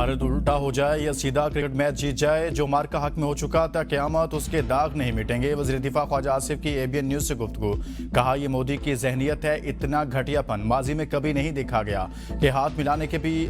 भारत उल्टा हो जाए या सीधा क्रिकेट मैच जीत जाए, जो मार का हक में हो चुका था क़यामत उसके दाग नहीं मिटेंगे। वज़ीर दिफा ख्वाजा आसिफ की एबीएन न्यूज़ से गुफ्तगू। कहा यह मोदी की जहनियत है, इतना घटियापन माजी में कभी नहीं देखा गया कि हाथ मिलाने के भी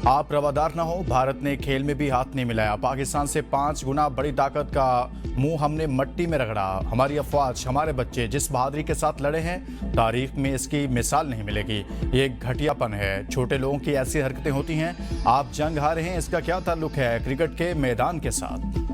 आप रवादार ना हो। भारत ने खेल में भी हाथ नहीं मिलाया। पाकिस्तान से 5 गुना बड़ी ताकत का मुंह हमने मट्टी में रगड़ा। हमारी अफवाज, हमारे बच्चे जिस बहादुरी के साथ लड़े हैं, तारीख में इसकी मिसाल नहीं मिलेगी। ये घटियापन है। छोटे लोगों की ऐसी हरकतें होती हैं। आप जंग हारे हैं, इसका क्या ताल्लुक है क्रिकेट के मैदान के साथ?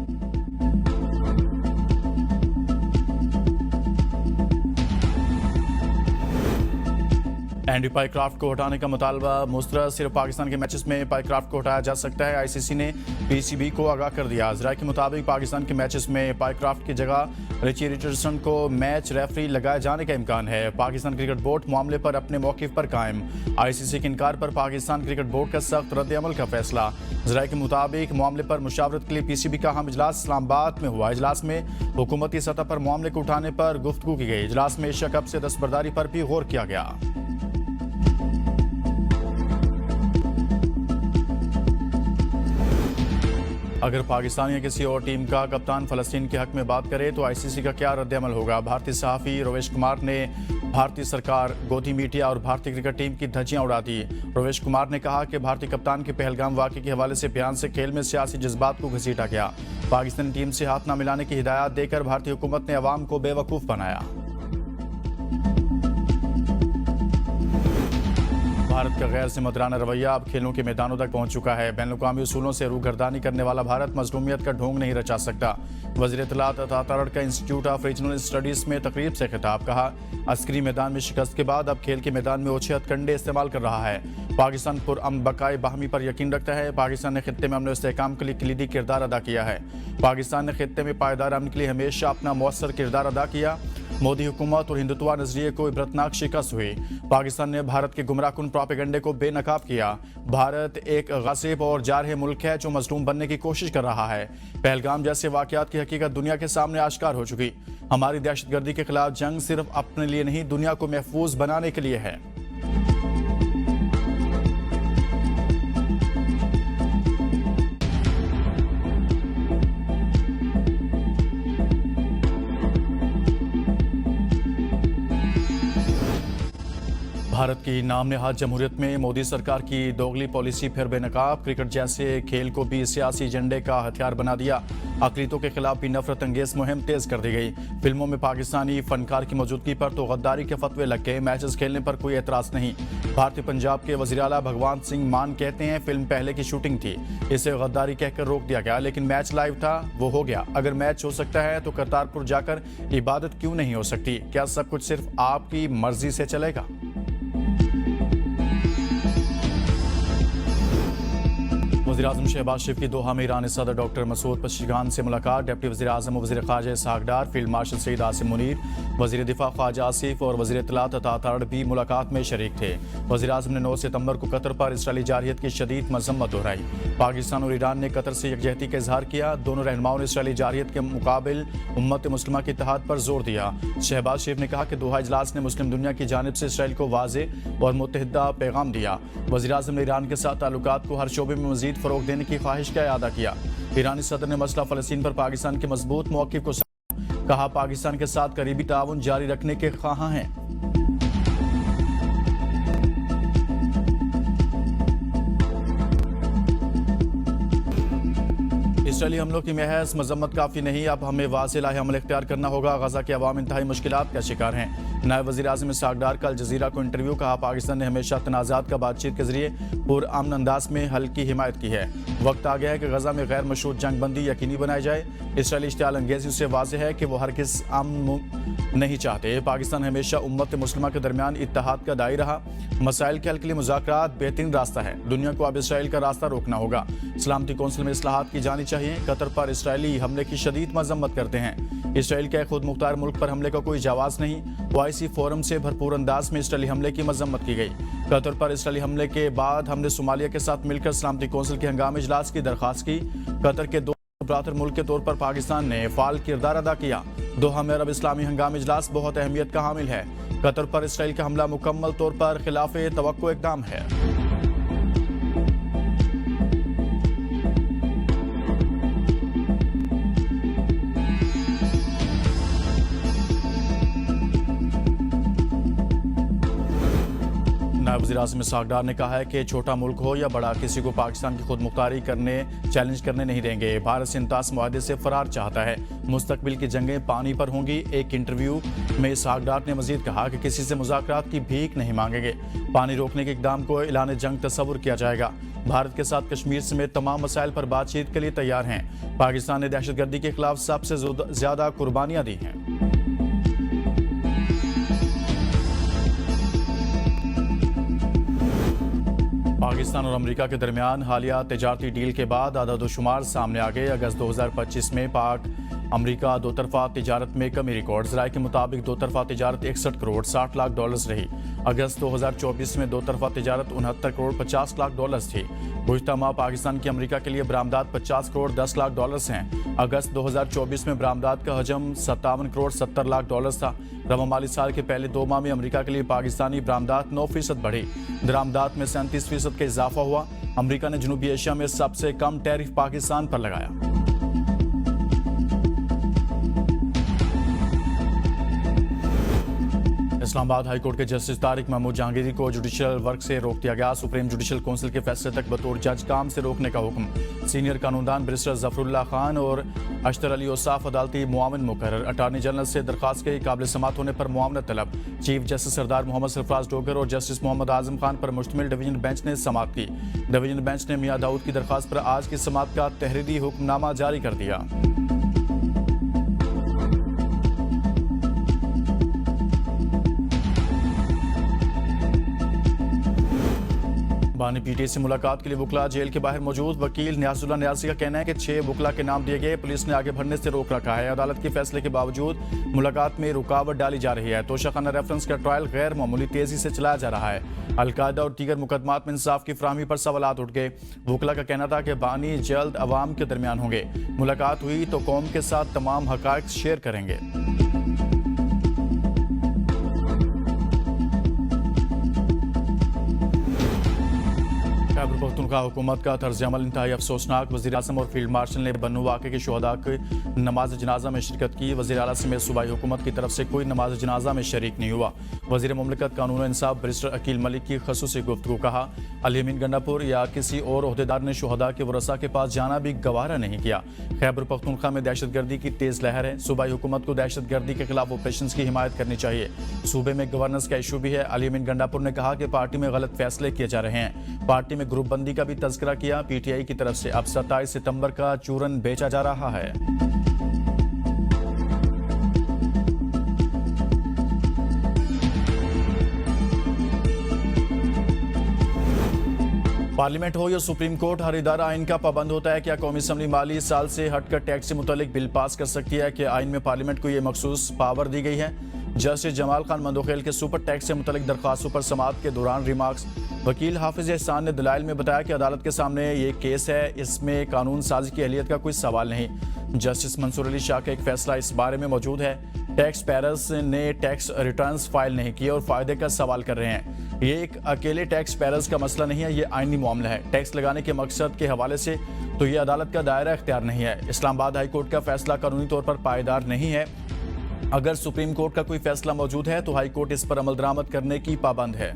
एंडी पाइक्राफ्ट को हटाने का मुतालबा मुस्तरद। सिर्फ पाकिस्तान के मैचेस में पाइक्राफ्ट को हटाया जा सकता है। आईसीसी ने पीसीबी को आगाह कर दिया। जराये के मुताबिक पाकिस्तान के मैचेस में पाइक्राफ्ट की जगह रिची रिचर्डसन को मैच रेफरी लगाए जाने का इम्कान है। पाकिस्तान क्रिकेट बोर्ड मामले पर अपने मौक़िफ़ पर कायम। आईसीसी के इनकार पर पाकिस्तान क्रिकेट बोर्ड का सख्त रद्द-ए-अमल का फैसला। जराये के मुताबिक मामले पर मुशावरत के लिए पीसीबी का अहम इजलास इस्लामाबाद में हुआ। इजलास में हुकूमती सतह पर मामले को उठाने पर गुफ्तगू की गई। इजलास में एशिया कप से दस्तबरदारी पर भी गौर किया गया। अगर पाकिस्तान या किसी और टीम का कप्तान फ़लस्तीन के हक में बात करे तो आईसीसी का क्या रद्द-ए-अमल होगा? भारतीय सहाफ़ी रवेश कुमार ने भारतीय सरकार, गोदी मीडिया और भारतीय क्रिकेट टीम की धज्जियां उड़ा दी। रवेश कुमार ने कहा कि भारतीय कप्तान के पहलगाम वाक़े के हवाले से बयान से खेल में सियासी जज्बात को घसीटा गया। पाकिस्तानी टीम से हाथ न मिलाने की हिदायत देकर भारतीय हुकूमत ने अवाम को बेवकूफ़ बनाया। भारत का गैर जिम्मेदाराना रवैया अब खेलों के मैदानों तक पहुंच चुका है। बैनुल-अक़वामी उसूलों से रूगर्दानी करने वाला भारत मज़लूमियत का ढोंग नहीं रचा सकता। वज़ीर इत्तलात अता तारड़ का इंस्टीट्यूट ऑफ रीजनल स्टडीज़ में तकरीब से खिताब। कहा, अस्करी मैदान में शिकस्त के बाद अब खेल के मैदान में ओछे हथकंडे इस्तेमाल कर रहा है। पाकिस्तान पुरअमन बकाए बाहमी पर यकीन रखता है। पाकिस्तान ने खित्ते में अमन व इस्तेहकाम के लिए कलीदी किरदार अदा किया है। पाकिस्तान ने खित्ते में पायदार अमन के लिए हमेशा अपना मौसर किरदार अदा किया। मोदी हुकूमत और हिंदुत्व नजरिए को इबरतनाक शिकस्त हुई। पाकिस्तान ने भारत के गुमराहकुन प्रोपेगेंडे को बेनकाब किया। भारत एक गासिब और जारह मुल्क है जो मजलूम बनने की कोशिश कर रहा है। पहलगाम जैसे वाकयात की हकीकत दुनिया के सामने आश्कार हो चुकी। हमारी दहशतगर्दी के खिलाफ जंग सिर्फ अपने लिए नहीं, दुनिया को महफूज बनाने के लिए है। भारत की नाम नहाद जमहूरियत में मोदी सरकार की दोगली पॉलिसी फिर बेनकाब। क्रिकेट जैसे खेल को भी सियासी एजेंडे का हथियार बना दिया। अक़लियतों के खिलाफ भी नफरत अंगेज मुहिम तेज कर दी गई। फिल्मों में पाकिस्तानी फनकार की मौजूदगी पर तो गद्दारी के फतवे लग गए। मैचेस खेलने पर कोई एतराज़ नहीं। भारतीय पंजाब के वज़ीर आला भगवंत सिंह मान कहते हैं फिल्म पहले की शूटिंग थी, इसे गद्दारी कहकर रोक दिया गया, लेकिन मैच लाइव था, वो हो गया। अगर मैच हो सकता है तो करतारपुर जाकर इबादत क्यों नहीं हो सकती? क्या सब कुछ सिर्फ आपकी मर्जी से चलेगा? वज़ीर-ए-आज़म शहबाज शरीफ की दोहा में ईरानी सदर डॉक्टर मसूद पज़ेश्कियान से मुलाकात। डिप्टी वज़ीर-ए-आज़म और वज़ीर ख़ारजा इसहाक़ डार, फील्ड मार्शल सईद आसिम मुनीर, वज़ीर दिफा ख्वाजा आसिफ और वज़ीर इत्तलात अता तारड़ भी मुलाकात में शरीक थे। वज़ीर-ए-आज़म ने 9 सितंबर को कतर पर इसराइली जारहियत की शदीद मज़म्मत दोहराई। पाकिस्तान और ईरान ने कतर से यकजहती का इजहार किया। दोनों रहनुमाओं ने इसराइली जारहियत के मुकाबिल उम्मत मुस्लिमा के इत्तेहाद पर जोर दिया। शहबाज शरीफ ने कहा कि दोहा इजलास ने मुस्लिम दुनिया की जानिब से इसराइल को वाज़ेह और मुत्तहिदा पैगाम दिया। वज़ीर-ए-आज़म ने ईरान के साथ ताल्लुकात को हर शोबे में मज़ीद फ़रोग़ देने की ख्वाहिश का इआदा किया। ईरानी सदर ने मसला फ़लस्तीन पर पाकिस्तान के मजबूत मौक़िफ़ को कहा, पाकिस्तान के साथ करीबी ताउन जारी रखने के ख्वाहां हैं। इसराइली हमलों की महज मजम्मत काफ़ी नहीं, अब हमें वाज़ेह लाहे अमल इख्तियार करना होगा। गजा के अवाम इंतहाई मुश्किलात का शिकार हैं। नायब वज़ीर-ए-आज़म इसहाक़ डार का अल जज़ीरा को इंटरव्यू। कहा, पाकिस्तान ने हमेशा तनाज़ात का बातचीत के जरिए पुरअमन अंदाज में हल की हिमायत की है। वक्त आ गया है कि गजा में गैर मशरूत जंग बंदी यकीनी बनाई जाए। इसराइली इश्तियाल अंगेज़ी से वाज़ेह है कि वो हरगिज़ अमन नहीं चाहते। पाकिस्तान हमेशा उम्मत मुस्लिमा के दरमियान इत्तेहाद का दाई रहा। मसाइल के हल के लिए मुज़ाकरात बेहतरीन रास्ता है। दुनिया को अब इसराइल का रास्ता रोकना होगा। सलामती कौंसिल में इस्लाहात की जानी चाहिए। कतर पर इसराइली हमले की शदीद मजम्मत करते हैं। इसराइल के खुद मुख्तार मुल्क पर हमले का कोई जवाज़ नहीं। ओआईसी फोरम से भरपूर अंदाज में इसराइली हमले की मजम्मत की गई। कतर पर इसराइली हमले के बाद हमने सोमालिया के साथ मिलकर सलामती कौंसिल के हंगामी इजलास की दरख्वास्त की। कतर के ब्रातर मुल्क के तौर पर पाकिस्तान ने फाल किरदार अदा किया। दोहा में अरब इस्लामी हंगामी इजलास बहुत अहमियत का हामिल है। कतर पर इसराइल का हमला मुकम्मल तौर पर खिलाफ तवक्को इक़दाम है। नायब वज़ीर-ए-आज़म इसहाक डार ने कहा है कि छोटा मुल्क हो या बड़ा, किसी को पाकिस्तान की खुद मुख्तारी करने चैलेंज करने नहीं देंगे। भारत से इंतास मुआहदे से फरार चाहता है, मुस्तकबिल की जंगें पानी पर होंगी। एक इंटरव्यू में इसहाक डार ने मजीद कहा कि किसी से मुज़ाकरात की भीख नहीं मांगेंगे। पानी रोकने के इक़दाम को ऐलान जंग तस्वुर किया जाएगा। भारत के साथ कश्मीर समेत तमाम मसाइल पर बातचीत के लिए तैयार हैं। पाकिस्तान ने दहशतगर्दी के खिलाफ सबसे ज्यादा कुर्बानियां दी हैं। पाकिस्तान और अमेरिका के दरमियान हालिया तिजारती डील के बाद आदादोशुमार सामने आ गए। अगस्त 2025 में पाक अमेरिका दो तरफा तिजारत में कमी रिकॉर्ड राय के मुताबिक दो तरफा तिजारत 61 करोड़ 60 लाख डॉलर्स रही। अगस्त 2024 में दो तरफा तिजारत 69 करोड़ 50 लाख डॉलर्स थी। गुज़िश्ता माह पाकिस्तान की अमेरिका के लिए बरामदात 50 करोड़ 10 लाख डॉलर्स हैं। अगस्त 2024 में बरामदात का हजम 57 करोड़ 70 लाख डॉलर्स था। रवा माली साल के पहले 2 माह में अमेरिका के लिए पाकिस्तानी बरामदात 9% बढ़ी। दरामदात में 37% का इजाफा हुआ। अमेरिका ने जनूबी एशिया में सबसे कम टैरिफ पाकिस्तान पर लगाया। इस्लामाबाद हाई कोर्ट के जस्टिस तारिक महमूद जहांगीरी को जुडिशल वर्क से रोक दिया गया। सुप्रीम जुडिशल काउंसिल के फैसले तक बतौर जज काम से रोकने का हुक्म। सीनियर कानूनदान बैरिस्टर जफरुल्लाह खान और अशतर अली ओसाफ अदालती मुआविन मुकर्रर। अटार्नी जनरल से दरखास्त के काबिल समात होने पर मुआवनत तलब। चीफ जस्टिस सरदार मोहम्मद सरफराज डोगर और जस्टिस मोहम्मद आजम खान पर मुश्तमिल डिवीजन बेंच ने समात की। डिवीजन बेंच ने मियां दाऊद की दरखास्त पर आज की समात का तहरीरी हुक्मनामा जारी कर दिया। बानी पीटीआई से मुलाकात के लिए वकला जेल के बाहर मौजूद। वकील नियाजुल्लाह नियाजी का कहना है कि 6 वकला के नाम दिए गए, पुलिस ने आगे बढ़ने से रोक रखा है। अदालत के फैसले के बावजूद मुलाकात में रुकावट डाली जा रही है। तोशाखाना रेफरेंस का ट्रायल गैर मामूली तेजी से चलाया जा रहा है। अलकायदा और दीगर मुकदमात में इंसाफ की फराहमी पर सवालात उठ गए। वकला का कहना था कि बानी जल्द अवाम के दरमियान होंगे। मुलाकात हुई तो कौम के साथ तमाम हकायक शेयर करेंगे। खैबर पख्तूनख्वा हुकूमत का तर्ज अमल इंतहाई अफसोसनाक। वज़ीर आज़म और फील्ड मार्शल ने बन्नू वाक़े के शुहदा की नमाज जनाजा में शिरकत की। वज़ीर आला समेत सूबाई हुकूमत की तरफ से कोई नमाज जनाजा में शरीक नहीं हुआ। वज़ीर मुमलिकत कानून और इंसाफ बैरिस्टर अकील मलिक की ख़ुसूसी गुफ्तगू। कहा, अल-यमीन गंडापुर या किसी और ओहदेदार ने शुहदा के वरसा के पास जाना भी गवारा नहीं किया। खैबर पख्तूनख्वा में दहशतगर्दी की तेज़ लहर है। सूबाई हुकूमत को दहशतगर्दी के खिलाफ ऑपरेशन की हिमायत करनी चाहिए। सूबे में गवर्नेंस का इशू भी है। अल-यमीन गंडापुर ने कहा कि पार्टी में गलत फैसले किए जा रहे हैं। पार्टी में ग्रुप बंदी का भी तज़किरा किया। पीटीआई की तरफ से अब 27 सितंबर का चूरन बेचा जा रहा है। पार्लियामेंट हो या सुप्रीम कोर्ट, हर इदारा आइन का पाबंद होता है। क्या कौमी असम्बली माली साल से हटकर टैक्स से मुतल्लिक बिल पास कर सकती है? कि आइन में पार्लियामेंट को यह मखसूस पावर दी गई है? जस्टिस जमाल खान मंदोखेल के सुपर टैक्स से मुतल्लिक दरख्वास्तों पर समाअत के दौरान रिमार्क्स। वकील हाफिज एहसान ने दलाइल में बताया कि अदालत के सामने ये केस है, इसमें कानून साजी की अहलियत का कोई सवाल नहीं। जस्टिस मंसूर अली शाह का एक फैसला इस बारे में मौजूद है। टैक्स पेयर्स ने टैक्स रिटर्न्स फाइल नहीं किए और फायदे का सवाल कर रहे हैं। ये एक अकेले टैक्स पेयर्स का मसला नहीं है, ये आइनी मामला है। टैक्स लगाने के मकसद के हवाले से तो ये अदालत का दायरा इख्तियार नहीं है। इस्लामाबाद हाई कोर्ट का फैसला कानूनी तौर पर पायदार नहीं है। अगर सुप्रीम कोर्ट का कोई फैसला मौजूद है तो हाई कोर्ट इस पर अमल दरामद करने की पाबंद है।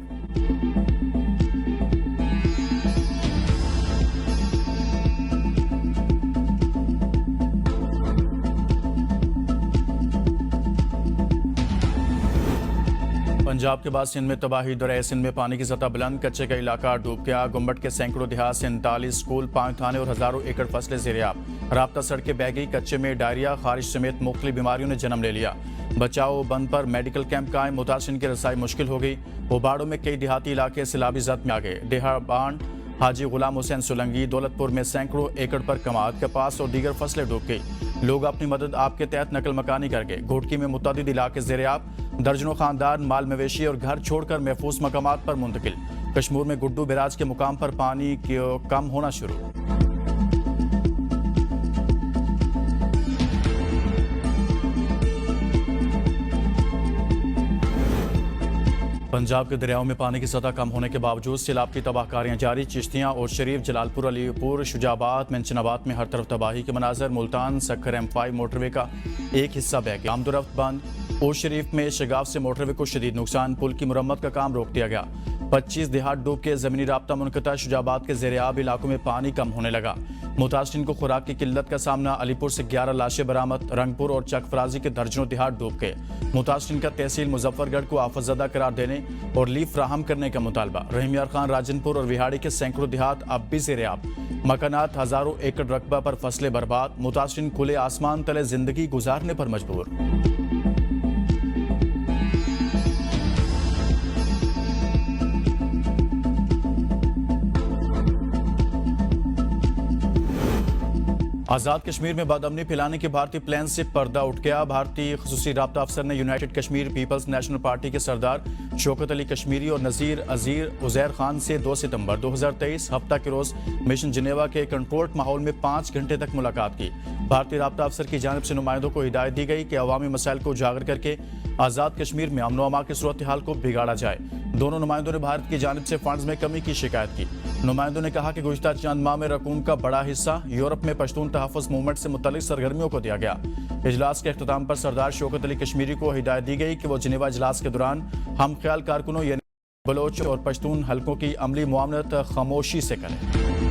पंजाब के बाद सिंध में तबाही। दरिया सिंध में पानी की सतह बुलंद, कच्चे का इलाका डूब गया। गुम्बट के सैकड़ों देहात से 39 स्कूल, 5 थाने और हजारों एकड़ फसलें ज़ेर-ए-आब। राब्ता सड़कें बह गई। कच्चे में डायरिया, खारिश समेत मुख्तलिफ बीमारियों ने जन्म ले लिया। बचाओ बंद पर मेडिकल कैंप कायम, मुतासिरीन की रसाई मुश्किल हो गई। होबाड़ों में कई देहाती इलाके सैलाबी जद में आ गए। डेहाबान हाजी गुलाम हुसैन सोलंगी, दौलतपुर में सैकड़ों एकड़ पर कमाद, कपास और दीगर फसलें डूब गई। लोग अपनी मदद आपके तहत नकल मकानी कर गए। घोटकी में मुतअद्दिद इलाके ज़ेर-ए-आब। दर्जनों खानदान माल मवेशी और घर छोड़कर महफूज मकामात पर मुंतकिल। कश्मीर में गुड्डू बैराज के मुकाम पर पानी कम होना शुरू। पंजाब के दरियाओं में पानी की सतह कम होने के बावजूद सैलाब की तबाहकारियां जारी। चिश्तियां और शरीफ, जलालपुर, अलीपुर, शुजाबाद, मेंशनाबाद में हर तरफ तबाही के मनाजर। मुल्तान सक्खर M5 मोटरवे का एक हिस्सा बह गया। आमदोरफ्त बंद। और शरीफ में शगाफ से मोटरवे को शदीद नुकसान। पुल की मुरम्मत का काम रोक दिया गया। 25 देहात डूब के जमीनी राब्ता मुनक़ता। शुजाबाद के ज़ेर-ए-आब इलाकों में पानी कम होने लगा। मुतासिरीन को खुराक की किल्लत का सामना। अलीपुर से 11 लाशें बरामद। रंगपुर और चकफराजी के दर्जनों देहात डूब गए। मुतासिरीन का तहसील मुजफ्फरगढ़ को आफतज़दा करार देने और लीफ फ्राहम करने का मुतालबा। रहीम यार खान, राजनपुर और विहाड़ी के सैकड़ों देहात अब भी ज़ेर-ए-आब। मकानात हज़ारों एकड़ रकबा पर फसलें बर्बाद। मुतासिरीन खुले आसमान तले जिंदगी गुजारने पर मजबूर। आज़ाद कश्मीर में बदअमनी फैलाने के भारतीय प्लान से पर्दा उठ गया। भारतीय खसूसी राब्ता अफसर ने united Kashmir people's national party के सरदार शौकत अली कश्मीरी और नज़ीर अजीर उज़ैर खान से 2 सितंबर 2023 हफ्ता के रोज़ मिशन जिनेवा के कंट्रोल्ड माहौल में 5 घंटे तक मुलाकात की। भारतीय राब्ता अफसर की जानिब से नुमाइंदों को हिदायत दी गई कि अवामी मसाइल को उजागर करके आज़ाद कश्मीर में अमन व अमा की सूरत हाल को बिगाड़ा जाए। दोनों नुमाइंदों ने भारत की जानिब से फंड्स में कमी की शिकायत की। नुमाइंदों ने कहा कि गुज़िश्ता चंद माह में रकूम का बड़ा हिस्सा यूरोप में पश्तून तहफ़्फ़ुज़ मूवमेंट से मुतल्लिक़ सरगर्मियों को दिया गया। इजलास के अख्ताम पर सरदार शौकत अली कश्मीरी को हिदायत दी गई कि वो जिनेवा इजलास के दौरान हम ख्याल कारकुनों यानी बलोच और पश्तून हल्कों की अमली मुआमलत खामोशी से करें।